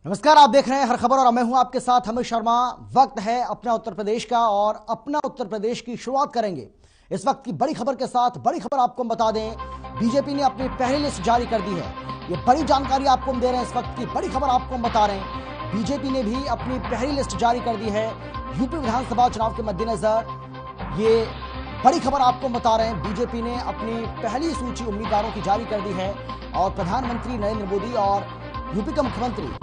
नमस्कार, आप देख रहे हैं हर खबर और मैं हूं आपके साथ अमित शर्मा। वक्त है अपना उत्तर प्रदेश का और अपना उत्तर प्रदेश की शुरुआत करेंगे इस वक्त की बड़ी खबर के साथ। बड़ी खबर आपको हम बता दें, बीजेपी ने अपनी पहली लिस्ट जारी कर दी है। ये बड़ी जानकारी आपको हम दे रहे हैं। इस वक्त की बड़ी खबर आपको हम बता रहे हैं, बीजेपी ने भी अपनी पहली लिस्ट जारी कर दी है यूपी विधानसभा चुनाव के मद्देनजर। ये बड़ी खबर आपको हम बता रहे हैं, बीजेपी ने अपनी पहली सूची उम्मीदवारों की जारी कर दी है और प्रधानमंत्री नरेंद्र मोदी और यूपी के मुख्यमंत्री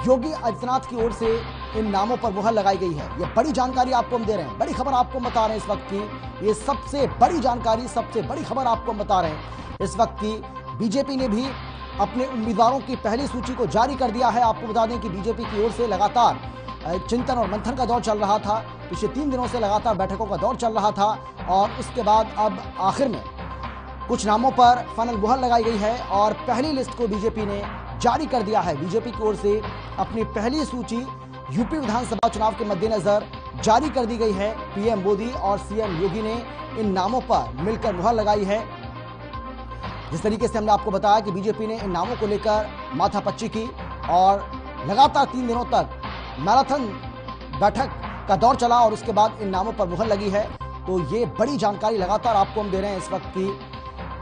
योगी आदित्यनाथ की ओर से इन नामों पर मुहर लगाई गई है। ये बड़ी जानकारी आपको हम दे रहे हैं, बड़ी खबर आपको हम बता रहे हैं इस वक्त की। ये सबसे बड़ी जानकारी, सबसे बड़ी खबर आपको हम बता रहे हैं इस वक्त की। बीजेपी ने भी अपने उम्मीदवारों की पहली सूची को जारी कर दिया है। आपको बता दें कि बीजेपी की ओर से लगातार चिंतन और मंथन का दौर चल रहा था। पिछले 3 दिनों से लगातार बैठकों का दौर चल रहा था और उसके बाद अब आखिर में कुछ नामों पर फाइनल मुहर लगाई गई है और पहली लिस्ट को बीजेपी ने जारी कर दिया है। बीजेपी की ओर से अपनी पहली सूची यूपी विधानसभा चुनाव के मद्देनजर जारी कर दी गई है। पीएम मोदी और सीएम योगी ने इन नामों पर मिलकर मुहर लगाई है। जिस तरीके से हमने आपको बताया कि बीजेपी ने इन नामों को लेकर माथापच्ची की और लगातार 3 दिनों तक मैराथन बैठक का दौर चला और उसके बाद इन नामों पर मुहर लगी है। तो ये बड़ी जानकारी लगातार आपको हम दे रहे हैं इस वक्त की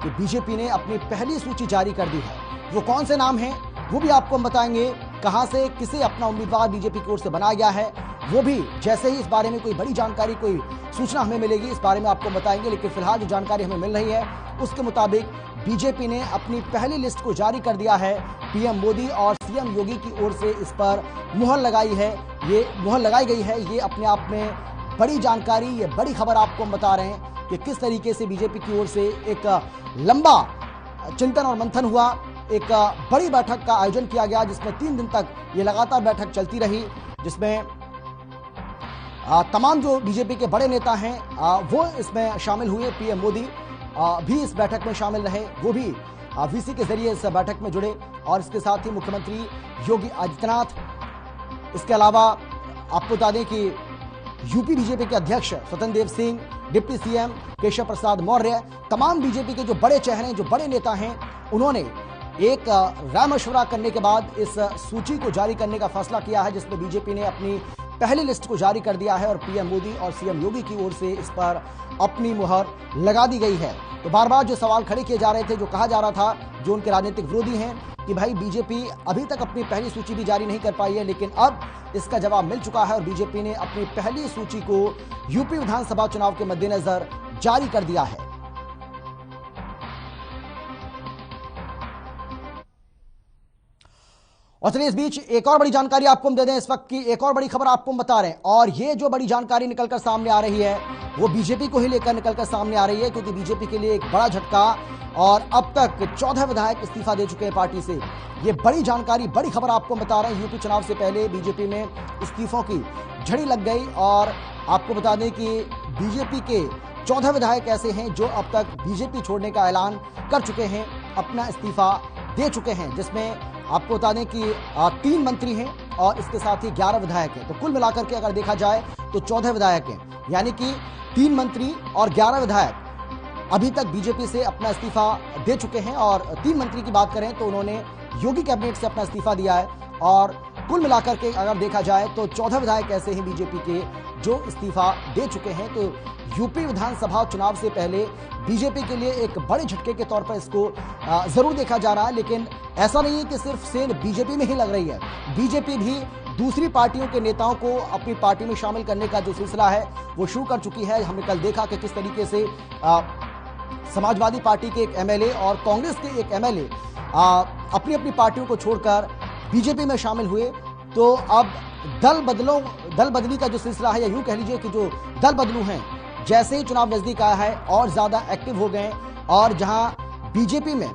कि बीजेपी ने अपनी पहली सूची जारी कर दी है। वो कौन से नाम हैं वो भी आपको हम बताएंगे, कहां से किसे अपना उम्मीदवार बीजेपी की ओर से बनाया गया है वो भी। जैसे ही इस बारे में कोई बड़ी जानकारी, कोई सूचना हमें मिलेगी इस बारे में आपको बताएंगे। लेकिन फिलहाल जो जानकारी हमें मिल रही है उसके मुताबिक बीजेपी ने अपनी पहली लिस्ट को जारी कर दिया है। पीएम मोदी और सीएम योगी की ओर से इस पर मुहर लगाई है, ये मुहर लगाई गई है। ये अपने आप में बड़ी जानकारी, ये बड़ी खबर आपको हम बता रहे हैं कि किस तरीके से बीजेपी की ओर से एक लंबा चिंतन और मंथन हुआ। एक बड़ी बैठक का आयोजन किया गया जिसमें 3 दिन तक ये लगातार बैठक चलती रही, जिसमें तमाम जो बीजेपी के बड़े नेता हैं वो इसमें शामिल हुए। पीएम मोदी भी इस बैठक में शामिल रहे, वो भी वीसी के जरिए इस बैठक में जुड़े और इसके साथ ही मुख्यमंत्री योगी आदित्यनाथ। इसके अलावा आपको बता दें कि यूपी बीजेपी के अध्यक्ष स्वतंत्र देव सिंह, डिप्टी सीएम केशव प्रसाद मौर्य, तमाम बीजेपी के जो बड़े चेहरे, जो बड़े नेता हैं, उन्होंने एक राय मशवरा करने के बाद इस सूची को जारी करने का फैसला किया है, जिसमें बीजेपी ने अपनी पहली लिस्ट को जारी कर दिया है और पीएम मोदी और सीएम योगी की ओर से इस पर अपनी मुहर लगा दी गई है। तो बार बार जो सवाल खड़े किए जा रहे थे, जो कहा जा रहा था, जो उनके राजनीतिक विरोधी हैं कि भाई बीजेपी अभी तक अपनी पहली सूची भी जारी नहीं कर पाई है, लेकिन अब इसका जवाब मिल चुका है और बीजेपी ने अपनी पहली सूची को यूपी विधानसभा चुनाव के मद्देनजर जारी कर दिया है। और चलिए इस बीच एक और बड़ी जानकारी आपको हम दे दें। इस वक्त की एक और बड़ी खबर आपको हम बता रहे हैं और ये जो बड़ी जानकारी निकलकर सामने आ रही है वो बीजेपी को ही लेकर निकलकर सामने आ रही है, क्योंकि बीजेपी के लिए एक बड़ा झटका और अब तक 14 विधायक इस्तीफा दे चुके हैं पार्टी से। ये बड़ी जानकारी, बड़ी खबर आपको बता रहे हैं। यूपी चुनाव से पहले बीजेपी में इस्तीफों की झड़ी लग गई और आपको बता दें कि बीजेपी के 14 विधायक ऐसे हैं जो अब तक बीजेपी छोड़ने का ऐलान कर चुके हैं, अपना इस्तीफा दे चुके हैं, जिसमें आपको बता दें कि 3 मंत्री हैं और इसके साथ ही 11 विधायक हैं। तो कुल मिलाकर के अगर देखा जाए तो 14 विधायक हैं, यानी कि 3 मंत्री और 11 विधायक अभी तक बीजेपी से अपना इस्तीफा दे चुके हैं। और 3 मंत्री की बात करें तो उन्होंने योगी कैबिनेट से अपना इस्तीफा दिया है और कुल मिलाकर के अगर देखा जाए तो 14 विधायक ऐसे हैं बीजेपी के जो इस्तीफा दे चुके हैं। तो यूपी विधानसभा चुनाव से पहले बीजेपी के लिए एक बड़े झटके के तौर पर इसको जरूर देखा जा रहा है। लेकिन ऐसा नहीं है कि सिर्फ सेल बीजेपी में ही लग रही है, बीजेपी भी दूसरी पार्टियों के नेताओं को अपनी पार्टी में शामिल करने का जो सिलसिला है वो शुरू कर चुकी है। हमने कल देखा कि किस तरीके से समाजवादी पार्टी के एक एमएलए और कांग्रेस के एक एमएलए अपनी अपनी पार्टियों को छोड़कर बीजेपी में शामिल हुए। तो अब दल बदली का जो सिलसिला है, या यूं कह लीजिए कि जो दल बदलू हैं, जैसे ही चुनाव नजदीक आया है और ज्यादा एक्टिव हो गए और जहां बीजेपी में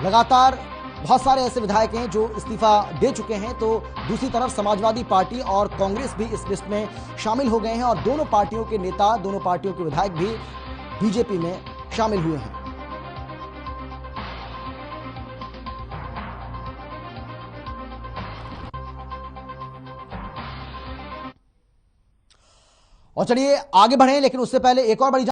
लगातार बहुत सारे ऐसे विधायक हैं जो इस्तीफा दे चुके हैं, तो दूसरी तरफ समाजवादी पार्टी और कांग्रेस भी इस लिस्ट में शामिल हो गए हैं और दोनों पार्टियों के नेता, दोनों पार्टियों के विधायक भी बीजेपी में शामिल हुए हैं। और चलिए आगे बढ़े, लेकिन उससे पहले एक और बड़ी